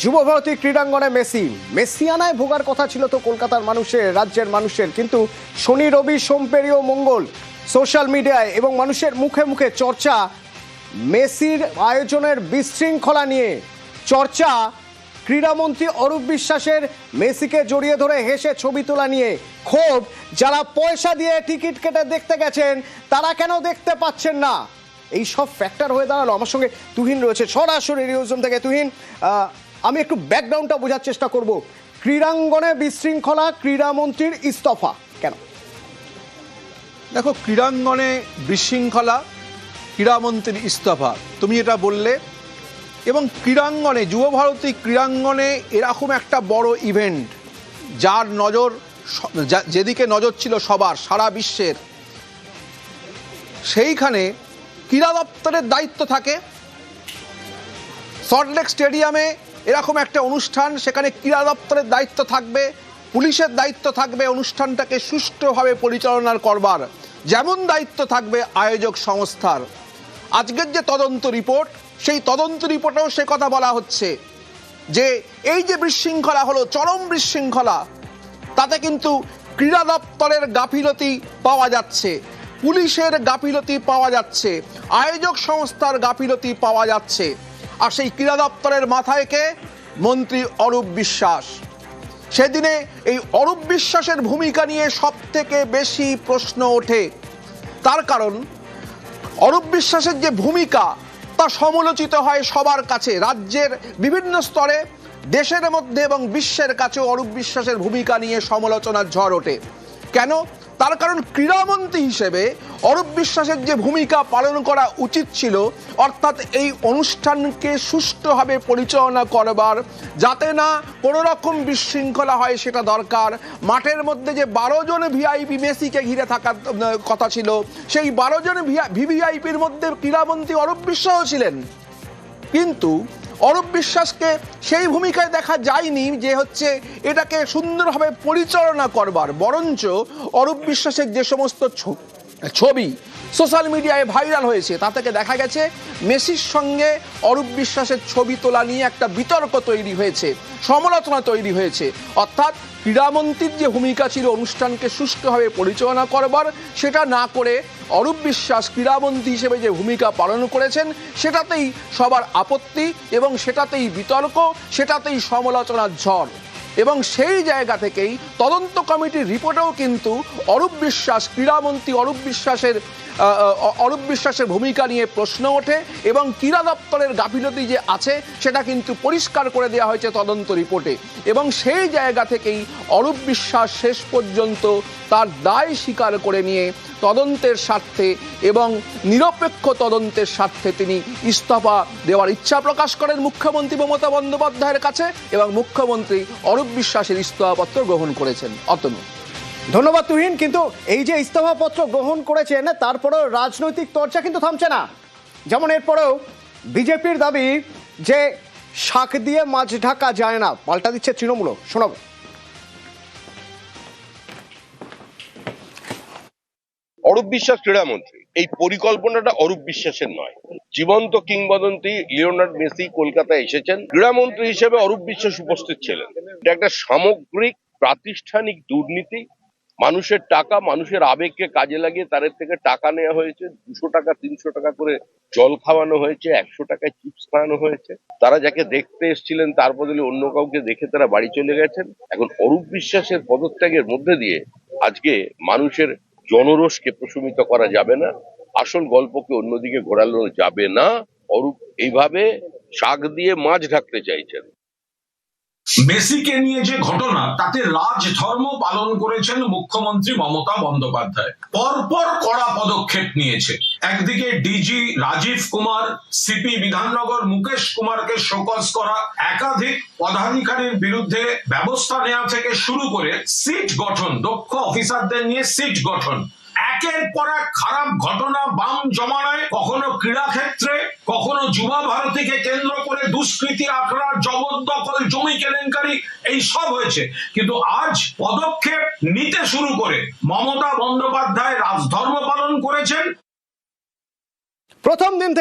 যুবভারতী ক্রীড়াঙ্গনে মেসিয়ানায় ভোগার কথা ছিল তো কলকাতার মানুষের, রাজ্যের মানুষের, কিন্তু শনি রবি সোমপেরি ও মঙ্গল সোশ্যাল মিডিয়ায় এবং মানুষের মুখে মুখে চর্চা মেসির আয়োজনের বিশৃঙ্খলা নিয়ে। চর্চা ক্রীড়ামন্ত্রী অরূপ বিশ্বাসের মেসিকে জড়িয়ে ধরে হেসে ছবি তোলা নিয়ে। ক্ষোভ যারা পয়সা দিয়ে টিকিট কেটে দেখতে গেছেন তারা কেন দেখতে পাচ্ছেন না, এই সব ফ্যাক্টর হয়ে দাঁড়ালো। আমার সঙ্গে তুহিন রয়েছে সরাসরি নিউজরুম থেকে। তুহিন, আমি একটু ব্যাকগ্রাউন্ডটা বোঝার চেষ্টা করব। ক্রীড়াঙ্গনে বিশৃঙ্খলা, ক্রীড়ামন্ত্রীর ইস্তফা কেন? দেখো, ক্রীড়াঙ্গনে বিশৃঙ্খলা, ক্রীড়ামন্ত্রীর ইস্তফা, তুমি এটা বললে। এবং ক্রীড়াঙ্গনে, যুবভারতী ক্রীড়াঙ্গনে এরকম একটা বড় ইভেন্ট, যার নজর, যেদিকে নজর ছিল সবার, সারা বিশ্বের, সেইখানে ক্রীড়া দপ্তরের দায়িত্ব থাকে। সল্টলেক স্টেডিয়ামে এরকম একটা অনুষ্ঠান, সেখানে ক্রীড়া দপ্তরের দায়িত্ব থাকবে, পুলিশের দায়িত্ব থাকবে অনুষ্ঠানটাকে সুষ্ঠুভাবে পরিচালনা করবার, যেমন দায়িত্ব থাকবে আয়োজক সংস্থার। আজকের যে তদন্ত রিপোর্ট, সেই তদন্ত রিপোর্টেও সে কথা বলা হচ্ছে যে এই যে বিশৃঙ্খলা হলো, চরম বিশৃঙ্খলা, তাতে কিন্তু ক্রীড়া দপ্তরের গাফিলতি পাওয়া যাচ্ছে, পুলিশের গাফিলতি পাওয়া যাচ্ছে, আয়োজক সংস্থার গাফিলতি পাওয়া যাচ্ছে। আর সেই ক্রীড়া দপ্তরের মাথায় কে? মন্ত্রী অরূপ বিশ্বাস। সেদিনে এই অরূপ বিশ্বাসের ভূমিকা নিয়ে সব থেকে বেশি প্রশ্ন ওঠে। তার কারণ অরূপ বিশ্বাসের যে ভূমিকা, তা সমালোচিত হয় সবার কাছে, রাজ্যের বিভিন্ন স্তরে, দেশের মধ্যে এবং বিশ্বের কাছেও অরূপ বিশ্বাসের ভূমিকা নিয়ে সমালোচনার ঝড় ওঠে। কেন? তার কারণ ক্রীড়ামন্ত্রী হিসেবে অরূপ বিশ্বাসের যে ভূমিকা পালন করা উচিত ছিল, অর্থাৎ এই অনুষ্ঠানকে সুষ্ঠুভাবে পরিচালনা করবার, যাতে না কোনো রকম বিশৃঙ্খলা হয় সেটা দরকার। মাঠের মধ্যে যে 12 জন ভিআইপি মেসিকে ঘিরে থাকার কথা ছিল, সেই 12 জন ভিভিআইপির মধ্যে ক্রীড়ামন্ত্রী অরূপ বিশ্বাসও ছিলেন। কিন্তু অরূপ বিশ্বাসকে সেই ভূমিকায় দেখা যায়নি যে হচ্ছে এটাকে সুন্দরভাবে পরিচালনা করবার। বরঞ্চ অরূপ বিশ্বাসের যে সমস্ত ছবি সোশ্যাল মিডিয়ায় ভাইরাল হয়েছে, তা থেকে দেখা গেছে মেসির সঙ্গে অরূপ বিশ্বাসের ছবি তোলা নিয়ে একটা বিতর্ক তৈরি হয়েছে, সমালোচনা তৈরি হয়েছে। অর্থাৎ ক্রীড়ামন্ত্রীর যে ভূমিকা ছিল অনুষ্ঠানকে সুষ্ঠুভাবে পরিচালনা করবার, সেটা না করে অরূপ বিশ্বাস ক্রীড়ামন্ত্রী হিসেবে যে ভূমিকা পালন করেছেন, সেটাতেই সবার আপত্তি এবং সেটাতেই বিতর্ক, সেটাতেই সমালোচনার ঝড়। এবং সেই জায়গা থেকেই তদন্ত কমিটির রিপোর্টেও কিন্তু অরূপ বিশ্বাস, ক্রীড়ামন্ত্রী অরূপ বিশ্বাসের ভূমিকা নিয়ে প্রশ্ন ওঠে এবং ক্রীড়া দপ্তরের গাফিলতি যে আছে সেটা কিন্তু পরিষ্কার করে দেওয়া হয়েছে তদন্ত রিপোর্টে। এবং সেই জায়গা থেকেই অরূপ বিশ্বাস শেষ পর্যন্ত তার দায় স্বীকার করে নিয়ে তদন্তের স্বার্থে এবং নিরপেক্ষ তদন্তের স্বার্থে তিনি ইস্তফা দেওয়ার ইচ্ছা প্রকাশ করেন মুখ্যমন্ত্রী মমতা বন্দ্যোপাধ্যায়ের কাছে, এবং মুখ্যমন্ত্রী অরূপ বিশ্বাসের ইস্তফাপত্র গ্রহণ করেছেন। অতনু, ধন্যবাদ তুহিন। কিন্তু এই যে ইস্তফাপত্র গ্রহণ করেছেন, তারপরেও রাজনৈতিক চর্চা কিন্তু থামছে না। যেমন এরপরেও বিজেপির দাবি যে শাক দিয়ে মাছ ঢাকা যায় না, পাল্টা দিচ্ছে তৃণমূল। শোনাবো। অরূপ বিশ্বাস ক্রীড়ামন্ত্রী, এই পরিকল্পনাটা অরূপ বিশ্বাসের নয়। জীবন্ত কিংবদন্তি লিওনার্ড মেসি কলকাতায় এসেছেন, ক্রীড়ামন্ত্রী হিসেবে অরূপ বিশ্বাস উপস্থিত ছিলেন। এটা একটা সামগ্রিক প্রাতিষ্ঠানিক দুর্নীতি। মানুষের টাকা, মানুষের আবেগকে কাজে লাগিয়ে তাদের থেকে টাকা নেওয়া হয়েছে। 200 টাকা 300 টাকা করে জল খাওয়ানো হয়েছে, 100 টাকায় চিপস খাওয়ানো হয়েছে। তারা যাকে দেখতে এসেছিলেন তার বদলে অন্য কাউকে দেখে তারা বাড়ি চলে গেছেন। এখন অরূপ বিশ্বাসের পদত্যাগের মধ্যে দিয়ে আজকে মানুষের জনরোষকে প্রশমিত করা যাবে না, আসল গল্পকে অন্যদিকে ঘোরানো যাবে না। অরূপ এইভাবে শাক দিয়ে মাছ ঢাকতে চাইছেন। মেসিকে নিয়ে যে ঘটনা, তাতে রাজধর্ম পালন করেছেন মুখ্যমন্ত্রী মমতা বন্দ্যোপাধ্যায়। পরপর কড়া পদক্ষেপ নিয়েছে। একদিকে ডিজি রাজীব কুমার, সিপি বিধাননগর মুকেশ কুমারকে শোকজ করা, একাধিক পদাধিকারীর বিরুদ্ধে ব্যবস্থা নেওয়া থেকে শুরু করে সিট গঠন, দক্ষ অফিসারদের নিয়ে সিট গঠন। একের পর এক খারাপ ঘটনা বাম জমানায়, কখনো ক্রীড়া ক্ষেত্রে, কখনো যুবা ভারতীকে কেন্দ্র করে দুষ্কৃতি আখড়া, জবরদখল, জমি কেলেঙ্কারি, এই সব হয়েছে। কিন্তু আজ পদক্ষেপ নিতে শুরু করে মমতা বন্দ্যোপাধ্যায় রাজধর্ম পালন করেছেন। প্রথম দিন